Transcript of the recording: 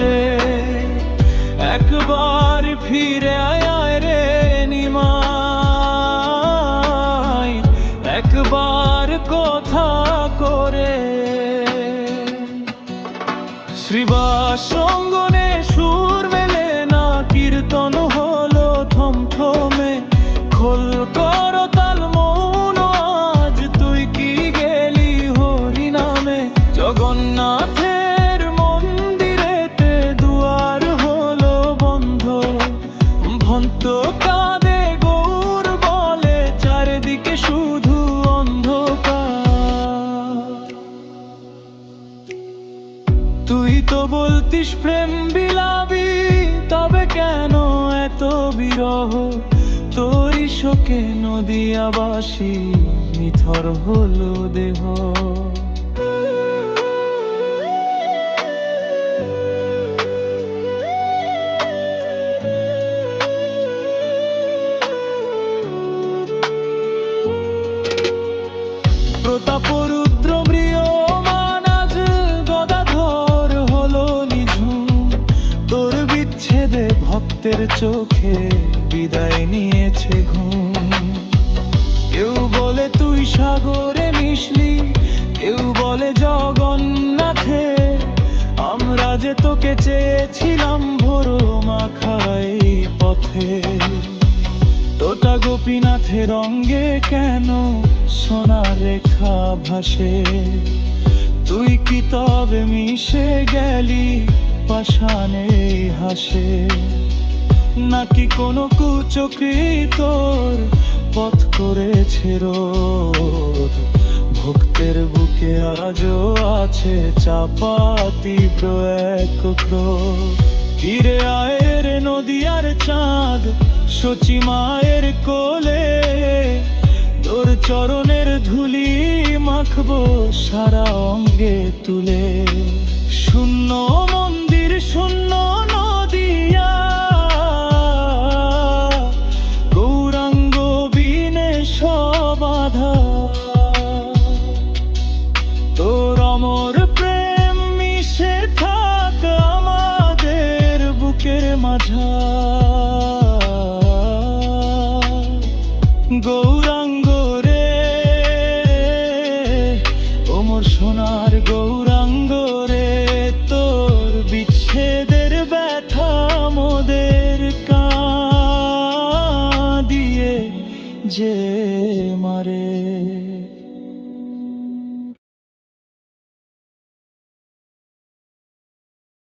রে একবার ফিরে আয় রে নিমাই, একবার কথা করে। শ্রীবাস অঙ্গনে সুর মেলে না, কীর্তন হলো থমথমে। খোল কর তাল মৌন, আজ তুই কি গেলি হরি নামে। জগন্নাথের মন্দিরেতে দুয়ার হলো বন্ধ, ভন্ত কাঁদে গৌর বলে চারিদিকে শুধু অন্ধকার। তুই তো বলতিস প্রেম বিলাবি, তবে কেন এত বিরহ? তোরই শোকে নদিয়াবাসী নিথর হলো দেহ। প্রতাপরুদ্র ম্রিয়মান আজ গদাধর হলো নিঝুম। তোর বিচ্ছেদে ভক্তের চোখে বিদায় নিয়েছে ঘুম। কেউ বলে তুই সাগরে মিশলি, কেউ বলে জগন্নাথে। আমরা যে তোকে চেয়েছিলাম ভোর মাখাই পথে। তোটা গোপীনাথের অঙ্গে কেন সোনা রেখা ভাসে? তুই কি তবে মিশে গেলি পাষাণে হাসে? নাকি কোনো কুচক্রী তোর পথ করেছে রোধ? ভক্তের বুকে আজও আছে চাপা তীব্র এক ক্রোধ। ফিরে আয় রে নদিয়ার চাঁদ, শচী মায়ের কোলে। তোর চরণের ধুলি মাখবো সারা অঙ্গে তুলে।